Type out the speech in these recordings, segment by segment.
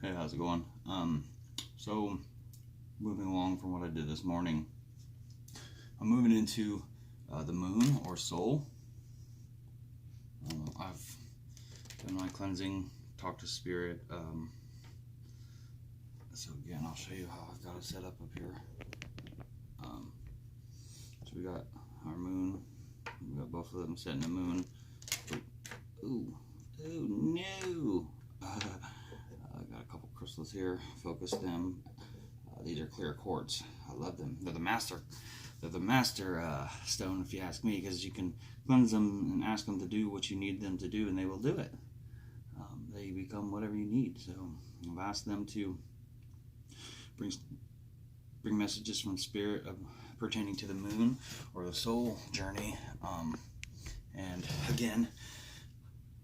Hey, how's it going? So moving along from what I did this morning, I'm moving into the moon or soul. I've done my cleansing, talked to spirit. So again, I'll show you how I've got it set up here. So we got our moon. We got both of them set in the moon. Ooh, no! I got a couple crystals here. Focus them. These are clear quartz. I love them. They're the master. They're the master stone, if you ask me, because you can cleanse them and ask them to do what you need them to do, and they will do it. They become whatever you need. So I've asked them to bring messages from spirit pertaining to the moon or the soul journey. And again,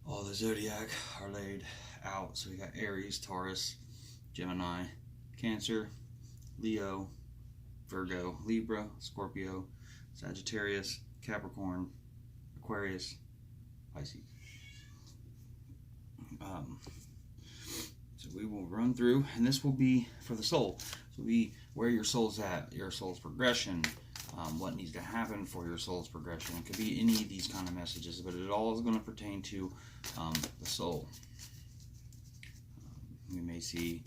all the zodiac are laid out. So we got Aries, Taurus, Gemini, Cancer, Leo, Virgo, Libra, Scorpio, Sagittarius, Capricorn, Aquarius, Pisces. So we will run through, and this will be for the soul. So be where your soul's at, your soul's progression, what needs to happen for your soul's progression. It could be any of these kind of messages, but it all is going to pertain to the soul. We may see,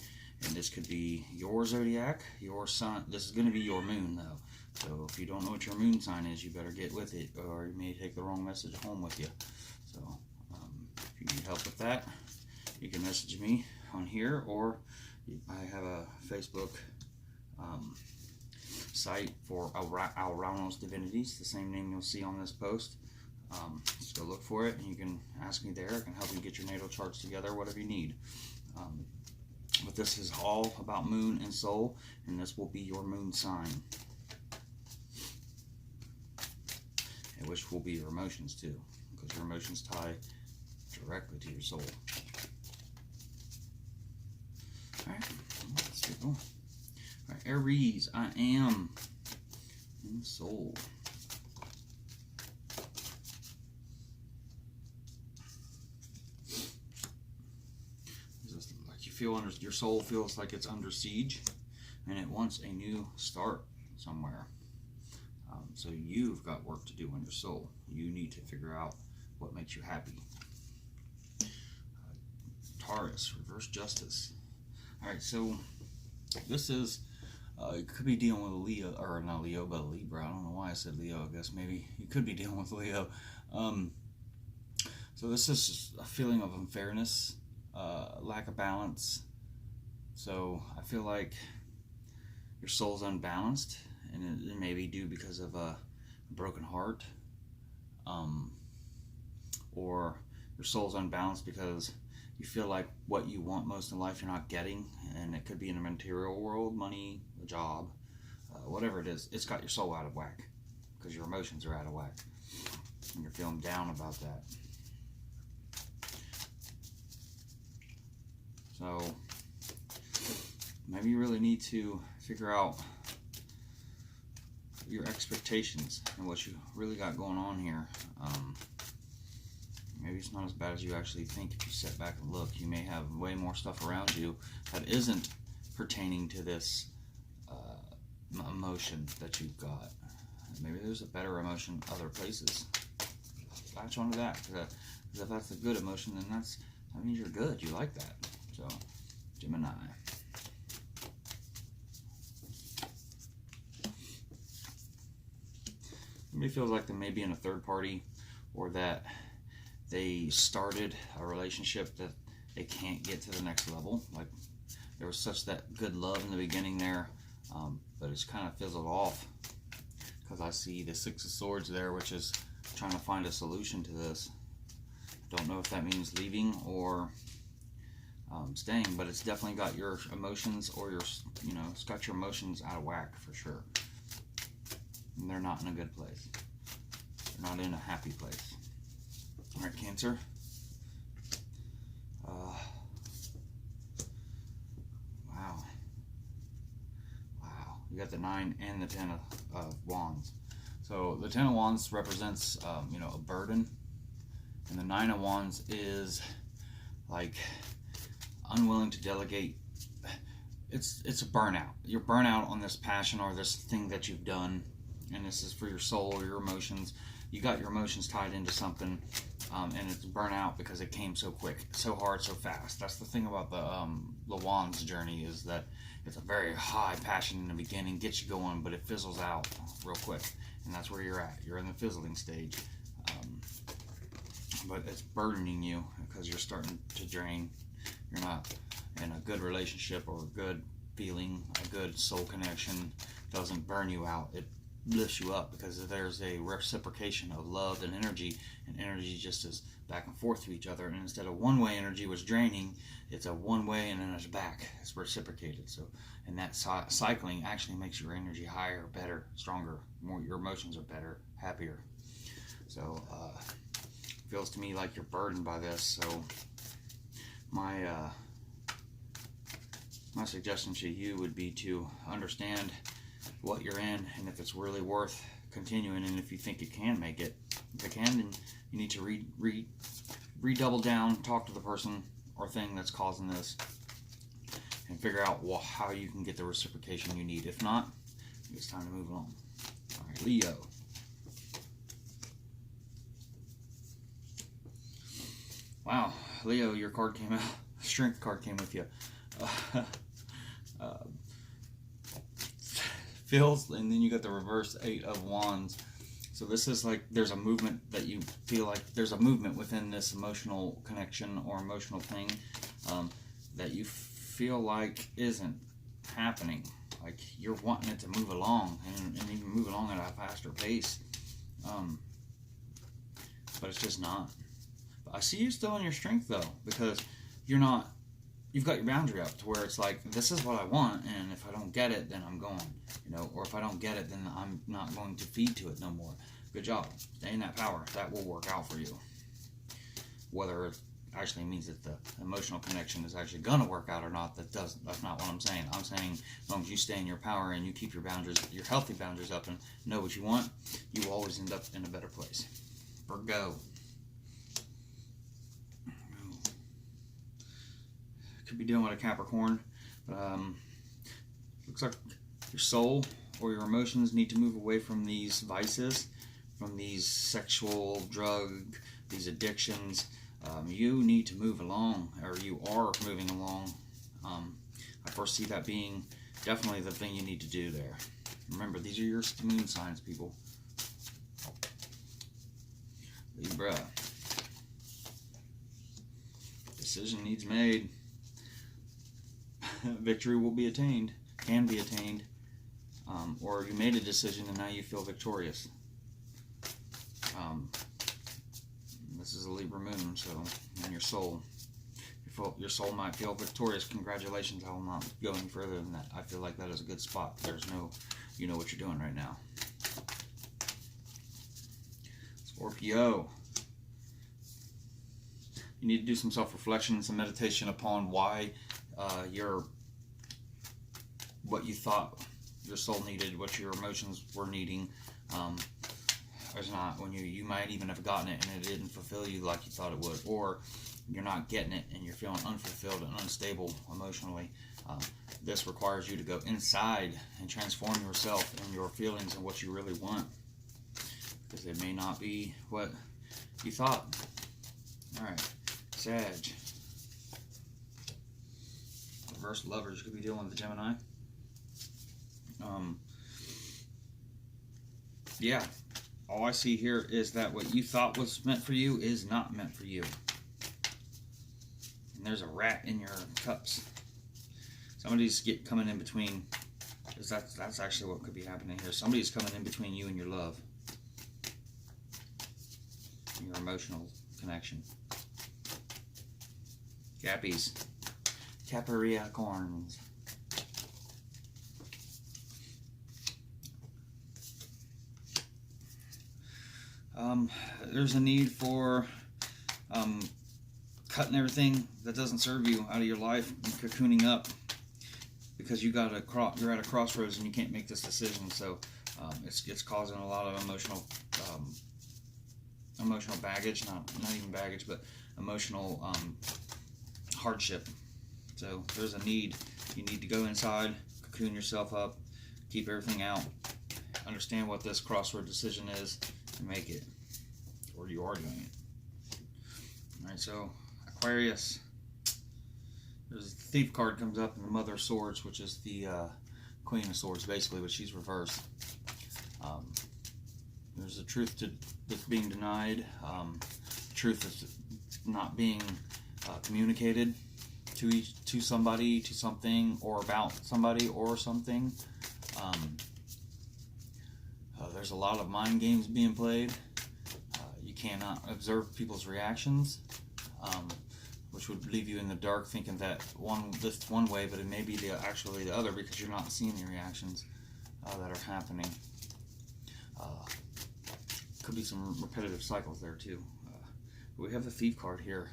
and this could be your zodiac, your sun. This is going to be your moon, though. So if you don't know what your moon sign is, you better get with it, or you may take the wrong message home with you. So if you need help with that, you can message me on here, or I have a Facebook site for Auranos Divinities, the same name you'll see on this post. Just go look for it, and you can ask me there. I can help you get your natal charts together, whatever you need. But this is all about moon and soul, and this will be your moon sign, and which will be your emotions too, because your emotions tie directly to your soul. Alright, let's get going. Alright, Aries, I am in soul. Your soul feels like it's under siege, and it wants a new start somewhere. So you've got work to do on your soul. You need to figure out what makes you happy. Taurus, reverse justice. All right, so this is it could be dealing with a Leo, or not Leo, but a Libra. I don't know why I said Leo. I guess maybe you could be dealing with Leo. So this is a feeling of unfairness. Lack of balance. So I feel like your soul's unbalanced, and it may be due because of a broken heart, or your soul's unbalanced because you feel like what you want most in life you're not getting, and it could be in a material world, money, a job, whatever it is. It's got your soul out of whack because your emotions are out of whack, and you're feeling down about that. So maybe you really need to figure out your expectations and what you really got going on here. Maybe it's not as bad as you actually think if you sit back and look. You may have way more stuff around you that isn't pertaining to this emotion that you've got. Maybe there's a better emotion other places. Latch onto that, because if that's a good emotion, then that means you're good. You like that. So, Gemini. Somebody feels like they may be in a third party, or that they started a relationship that they can't get to the next level. Like there was such that good love in the beginning there, but it's kind of fizzled off, because I see the Six of Swords there, which is trying to find a solution to this. Don't know if that means leaving or staying, but it's definitely got your emotions, or it's got your emotions out of whack for sure. And they're not in a good place. They're not in a happy place. All right, Cancer. Wow. You got the 9 and the 10 of Wands. So the 10 of Wands represents, a burden, and the 9 of Wands is like unwilling to delegate. It's a burnout. You're burnout on this passion or this thing that you've done, and this is for your soul or your emotions. You got your emotions tied into something, and it's burnout because it came so quick, so hard, so fast. That's the thing about the Wands journey, is that it's a very high passion in the beginning, gets you going, but it fizzles out real quick, and that's where you're at. You're in the fizzling stage, but it's burdening you because you're starting to drain. You're not in a good relationship or a good feeling, a good soul connection doesn't burn you out. It lifts you up because there's a reciprocation of love and energy just is back and forth to each other. And instead of one-way energy was draining, it's a one-way and then it's back. It's reciprocated. So, and that cycling actually makes your energy higher, better, stronger, more. Your emotions are better, happier. So, feels to me like you're burdened by this. So, my suggestion to you would be to understand what you're in and if it's really worth continuing, and if you think it can make it. If it can, then you need to redouble down, talk to the person or thing that's causing this, and figure out how you can get the reciprocation you need. If not, it's time to move along. All right, Leo. Wow, Leo, your card came out. Strength card came with you. Feels, and then you got the reverse 8 of Wands. So this is like there's a movement that you feel like there's a movement within this emotional connection or emotional thing that you feel like isn't happening. Like you're wanting it to move along and even move along at a faster pace, but it's just not. But I see you still in your strength though, because you're not. You've got your boundary up to where it's like, this is what I want, and if I don't get it, then I'm going, or if I don't get it, then I'm not going to feed to it no more. Good job. Stay in that power. That will work out for you. Whether it actually means that the emotional connection is actually going to work out or not, that's not what I'm saying. I'm saying as long as you stay in your power and you keep your boundaries, your healthy boundaries up, and know what you want, you will always end up in a better place. Virgo. Could be dealing with a Capricorn, but looks like your soul or your emotions need to move away from these vices, from these sexual, drug, these addictions. You need to move along, or you are moving along. I foresee that being definitely the thing you need to do there. Remember, these are your moon signs, people. Libra. Decision needs made. Victory will be attained, can be attained, or you made a decision and now you feel victorious. This is a Libra moon, so, and your soul. Your soul might feel victorious. Congratulations, I will not go any further than that. I feel like that is a good spot. There's no, you know what you're doing right now. Scorpio. You need to do some self-reflection and some meditation upon why what you thought your soul needed, what your emotions were needing, is not. When you might even have gotten it and it didn't fulfill you like you thought it would, or you're not getting it and you're feeling unfulfilled and unstable emotionally. This requires you to go inside and transform yourself and your feelings and what you really want, because it may not be what you thought. All right, Sag. Reverse lovers, could be dealing with the Gemini. Yeah, all I see here is that what you thought was meant for you is not meant for you. And there's a rat in your cups. Somebody's coming in between. That's actually what could be happening here. Somebody's coming in between you and your love, your emotional connection. Cappies. Capricorns. There's a need for cutting everything that doesn't serve you out of your life and cocooning up, because you're at a crossroads and you can't make this decision. So it's causing a lot of emotional baggage, not even baggage, but emotional hardship. So there's a need. You need to go inside, cocoon yourself up, keep everything out, understand what this crossword decision is, and make it. Or you are doing it. Alright, so Aquarius. There's the Thief card comes up in the Mother of Swords, which is the Queen of Swords, basically, but she's reversed. There's a truth that's being denied. Truth is not being communicated to somebody, to something, or about somebody or something. There's a lot of mind games being played. You cannot observe people's reactions, which would leave you in the dark thinking that this one way, but it may be actually the other, because you're not seeing the reactions that are happening. Could be some repetitive cycles there too. We have the Thief card here.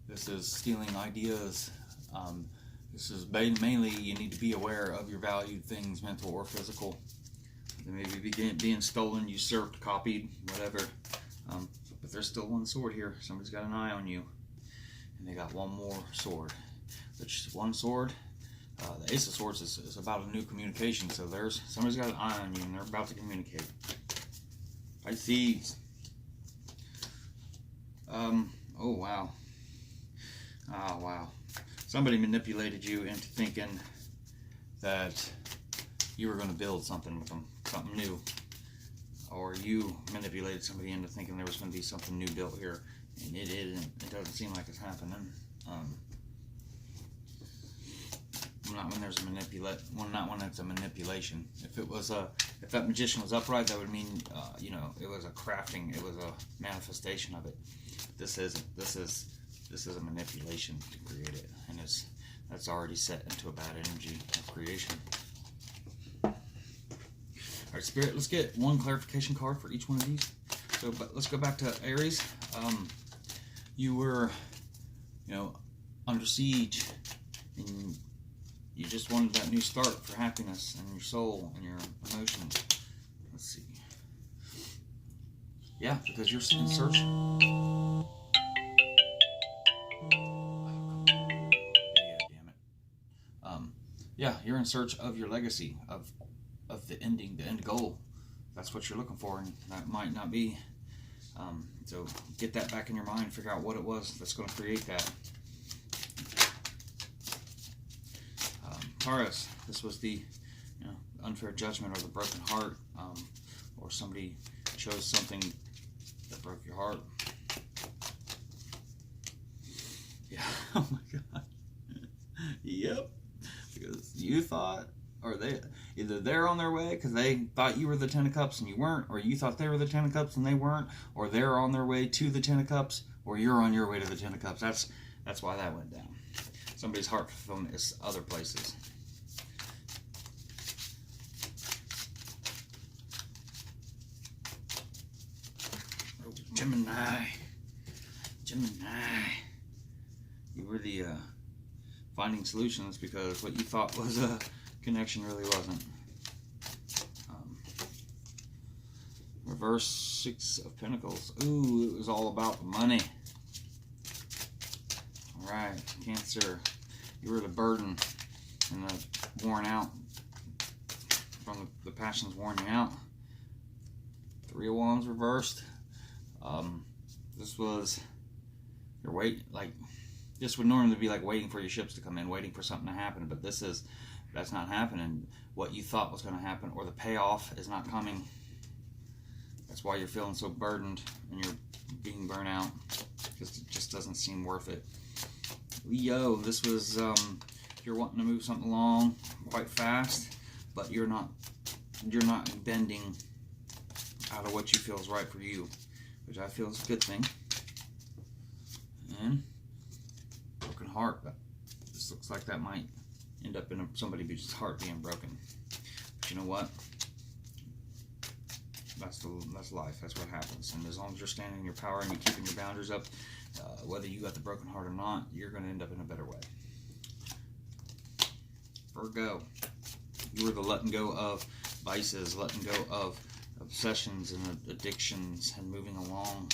This is stealing ideas. This is mainly you need to be aware of your valued things, mental or physical. They may be being stolen, usurped, copied, whatever. But there's still one sword here. Somebody's got an eye on you. And they got one more sword. Which one sword? The Ace of Swords is about a new communication. So somebody's got an eye on you and they're about to communicate. Pisces. Oh wow. Oh wow. Somebody manipulated you into thinking that you were going to build something with them, something new. Or you manipulated somebody into thinking there was going to be something new built here, and it isn't. It doesn't seem like it's happening. Not when there's not when it's a manipulation. If that magician was upright, that would mean it was a crafting, it was a manifestation of it. This isn't. This is a manipulation to create it, and that's already set into a bad energy of creation. Alright, Spirit, let's get one clarification card for each one of these. So, but let's go back to Aries. You were, under siege, and you just wanted that new start for happiness and your soul and your emotions. Let's see. Yeah, because you're in search. Yeah, you're in search of your legacy, of the end goal. That's what you're looking for, and that might not be. So get that back in your mind, figure out what it was that's going to create that. Taurus, this was the unfair judgment or the broken heart, or somebody chose something that broke your heart. Yeah, oh my God. Yep. Because you thought, or either they're on their way because they thought you were the Ten of Cups and you weren't, or you thought they were the Ten of Cups and they weren't, or they're on their way to the Ten of Cups, or you're on your way to the Ten of Cups. That's why that went down. Somebody's heart fulfillment is other places. Oh, Gemini. You were the finding solutions, because what you thought was a connection really wasn't. Reverse Six of Pentacles. Ooh, it was all about the money. Alright, Cancer. You were the burden and the worn out from the passions worn you out. Three of Wands reversed. This was your this would normally be like waiting for your ships to come in, waiting for something to happen, but that's not happening. What you thought was going to happen, or the payoff, is not coming. That's why you're feeling so burdened and you're being burnt out, because it just doesn't seem worth it. Leo, this was you're wanting to move something along quite fast, but you're not bending out of what you feel is right for you, which I feel is a good thing. And broken heart. This looks like that might end up in somebody's heart being broken. But you know what? That's life. That's what happens. And as long as you're standing in your power and you're keeping your boundaries up, whether you got the broken heart or not, you're going to end up in a better way. Virgo, you were the letting go of vices, letting go of obsessions and addictions, and moving along.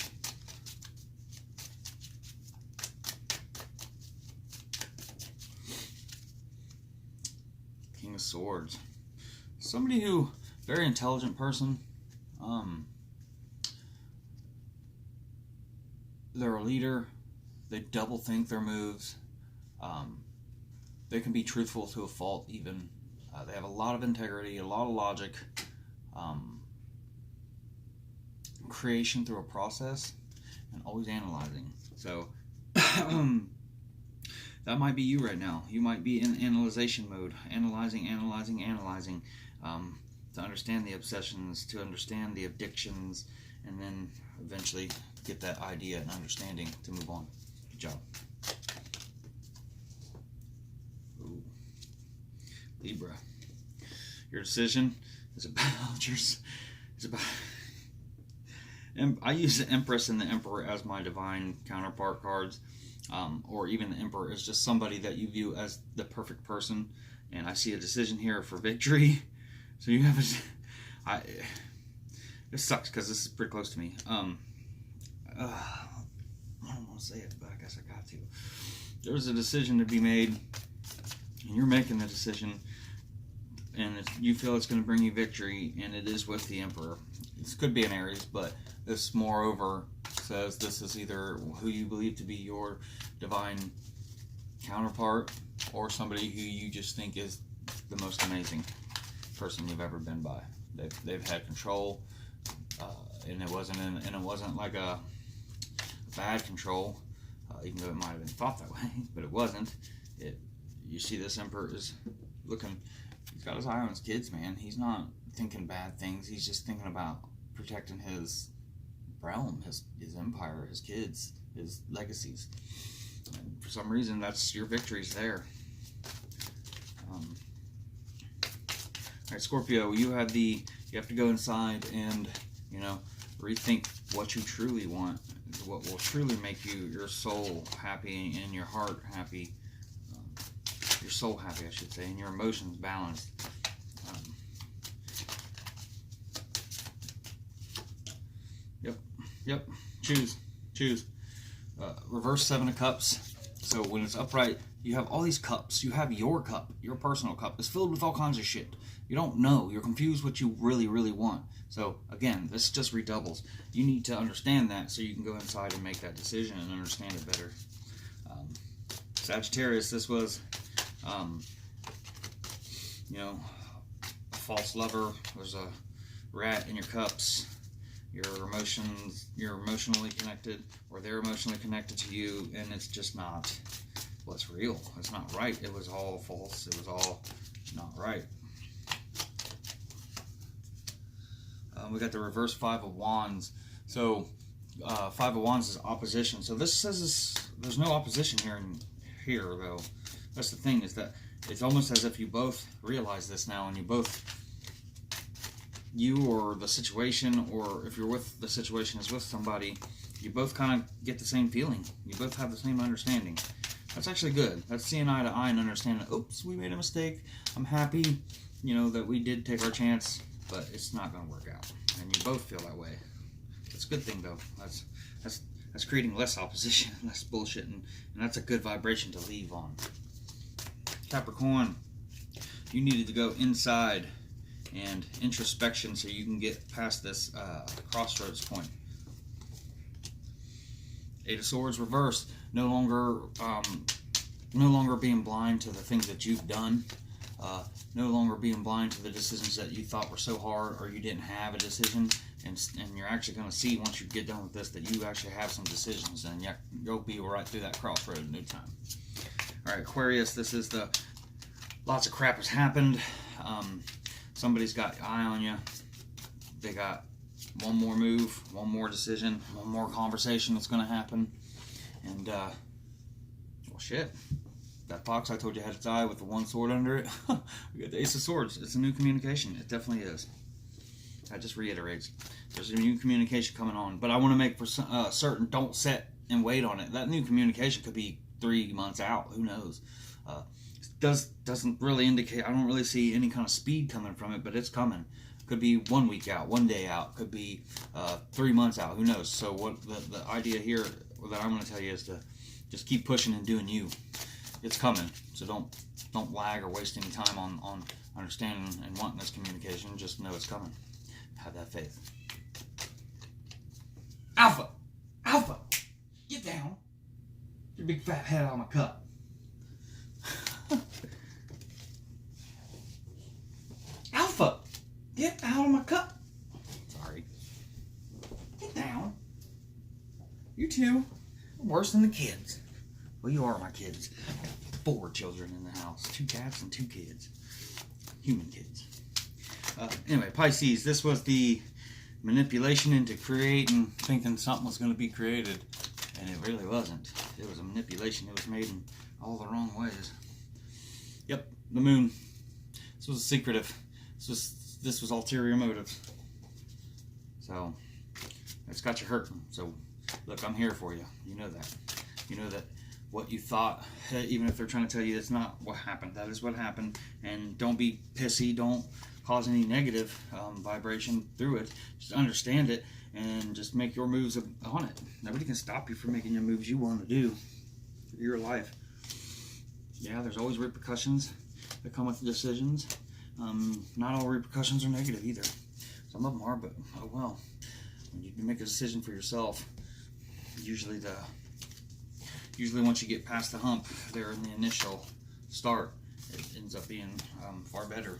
King of Swords. Somebody who, very intelligent person. They're a leader. They double think their moves. They can be truthful to a fault even. They have a lot of integrity, a lot of logic. Creation through a process, and always analyzing. So that might be you right now. You might be in analyzation mode, analyzing, to understand the obsessions, to understand the addictions, and then eventually get that idea and understanding to move on. Good job. Ooh. Libra. Your decision is about and I use the Empress and the Emperor as my divine counterpart cards, or even the Emperor is just somebody that you view as the perfect person. And I see a decision here for victory. So you have it sucks because this is pretty close to me. I don't want to say it, but I guess I got to. There's a decision to be made, and you're making the decision, and you feel it's going to bring you victory, and it is with the Emperor. This could be an Aries, but this moreover says this is either who you believe to be your divine counterpart or somebody who you just think is the most amazing person you've ever been by. They've had control, and it wasn't like a bad control, even though it might have been thought that way, but it wasn't. You see, this Emperor is looking. He's got his eye on his kids, man. He's not thinking bad things. He's just thinking about protecting his realm, his empire, his kids, his legacies. And for some reason, that's your victories there. All right, Scorpio, you have to go inside and rethink what you truly want, what will truly make your soul happy and your heart happy. Your soul happy, I should say, and your emotions balanced. Yep. Choose. Reverse Seven of Cups. So when it's upright, you have all these cups. You have your cup, your personal cup. It's filled with all kinds of shit. You don't know. You're confused what you really, really want. So again, this just redoubles. You need to understand that so you can go inside and make that decision and understand it better. Sagittarius, this was a false lover. There's a rat in your cups. You're emotionally connected, or they're emotionally connected to you, and it's just not what's real. It's not right. It was all false. It was all not right. We got the reverse Five of Wands. So Five of Wands is opposition. So this says there's no opposition here though. That's the thing, is that it's almost as if you both realize this now, and you or the situation, or if you're with the situation is with somebody, you both kind of get the same feeling. You both have the same understanding. That's actually good. That's seeing eye to eye and understanding, oops, we made a mistake. I'm happy, that we did take our chance, but it's not going to work out. And you both feel that way. That's a good thing, though. That's creating less opposition, less bullshit, and that's a good vibration to leave on. Capricorn, you needed to go inside and introspection so you can get past this crossroads point. Eight of Swords reversed. No longer being blind to the things that you've done. No longer being blind to the decisions that you thought were so hard, or you didn't have a decision. And you're actually going to see, once you get done with this, that you actually have some decisions, and you'll be right through that crossroad in no time. All right, Aquarius, this is lots of crap has happened. Somebody's got eye on you. They got one more move, one more decision, one more conversation that's going to happen. And, well, shit. That fox I told you had its eye with the one sword under it. We got the Ace of Swords. It's a new communication. It definitely is. That just reiterates. There's a new communication coming on. But I want to make for certain, don't set and wait on it. That new communication could be 3 months out. Who knows? Doesn't really indicate. I don't really see any kind of speed coming from it, but it's coming. Could be 1 week out, 1 day out. Could be 3 months out. Who knows? So what the idea here that I'm going to tell you is to just keep pushing and doing you. It's coming. So don't lag or waste any time on understanding and wanting this communication. Just know it's coming. Have that faith. Alpha! Alpha! Get down! Your big fat head out of my cup. Alpha! Get out of my cup! Sorry. Get down. You two are worse than the kids. Well, you are my kids. 4 children in the house. 2 cats and 2 kids. Human kids. Anyway, Pisces, this was the manipulation into creating, thinking something was going to be created, and it really wasn't. It was a manipulation. It was made in all the wrong ways. Yep, the moon. This was secretive. This was ulterior motives. So it's got you hurting. So look, I'm here for you. You know that. You know that what you thought, even if they're trying to tell you it's not what happened, that is what happened. And don't be pissy. Don't cause any negative vibration through it. Just understand it and just make your moves on it. Nobody can stop you from making the moves you want to do for your life. Yeah, there's always repercussions that come with decisions. Not all repercussions are negative either. Some of them are, but oh well. When you make a decision for yourself, usually once you get past the hump there in the initial start, it ends up being far better.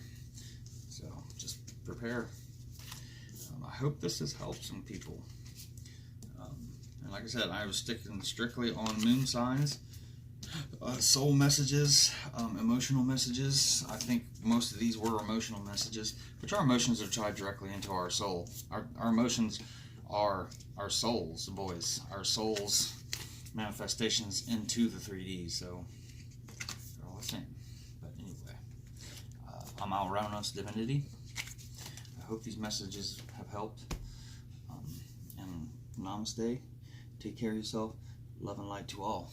So just prepare. I hope this has helped some people. And like I said, I was sticking strictly on moon signs, soul messages, emotional messages. I think most of these were emotional messages, which our emotions are tied directly into our soul. Our emotions are our souls, boys. Our souls manifestations into the 3D. So they're all the same. But anyway, I'm Alronos Divinity. I hope these messages have helped. And namaste. Take care of yourself. Love and light to all.